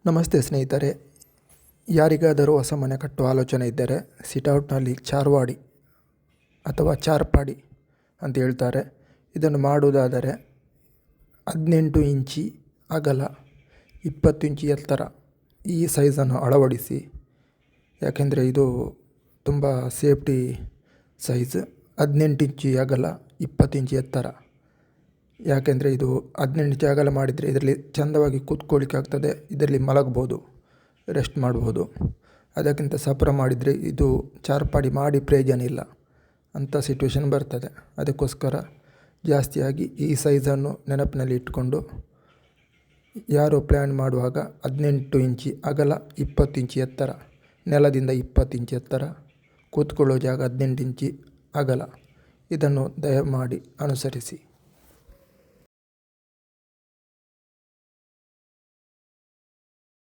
ನಮಸ್ತೆ ಸ್ನೇಹಿತರೆ. ಯಾರಿಗಾದರೂ ಹೊಸ ಮನೆ ಕಟ್ಟುವ ಆಲೋಚನೆ ಇದ್ದರೆ ಸಿಟೌಟ್ನಲ್ಲಿ ಚಾರ್ವಾಡಿ ಅಥವಾ ಚಾರ್ಪಾಡಿ ಅಂತ ಹೇಳ್ತಾರೆ. ಇದನ್ನು ಮಾಡುವುದಾದರೆ 18 ಇಂಚಿ ಅಗಲ, 20 ಇಂಚಿ ಎತ್ತರ ಈ ಸೈಜನ್ನು ಅಳವಡಿಸಿ. ಯಾಕೆಂದರೆ ಇದು ತುಂಬ ಸೇಫ್ಟಿ ಸೈಜ್. 18 ಇಂಚಿ ಅಗಲ, 20 ಇಂಚಿ ಎತ್ತರ. ಯಾಕೆಂದರೆ ಇದು 18 ಇಂಚಿ ಅಗಲ ಮಾಡಿದರೆ ಇದರಲ್ಲಿ ಚೆಂದವಾಗಿ ಕೂತ್ಕೊಳ್ಳಿಕ್ಕೆ ಆಗ್ತದೆ. ಇದರಲ್ಲಿ ಮಲಗ್ಬೋದು, ರೆಸ್ಟ್ ಮಾಡ್ಬೋದು. ಅದಕ್ಕಿಂತ ಸಪುರ ಮಾಡಿದರೆ ಇದು ಚಾರ್ಪಾಡಿ ಮಾಡಿ ಪ್ರಯೋಜನ ಇಲ್ಲ ಅಂಥ ಸಿಚುವೇಶನ್ ಬರ್ತದೆ. ಅದಕ್ಕೋಸ್ಕರ ಜಾಸ್ತಿಯಾಗಿ ಈ ಸೈಜನ್ನು ನೆನಪಿನಲ್ಲಿ ಇಟ್ಕೊಂಡು ಯಾರು ಪ್ಲ್ಯಾನ್ ಮಾಡುವಾಗ 18 ಇಂಚಿ ಅಗಲ, 20 ಇಂಚಿ ಎತ್ತರ, ನೆಲದಿಂದ 20 ಇಂಚಿ ಎತ್ತರ, ಕೂತ್ಕೊಳ್ಳೋ ಜಾಗ 18 ಇಂಚಿ ಅಗಲ, ಇದನ್ನು ದಯಮಾಡಿ ಅನುಸರಿಸಿ.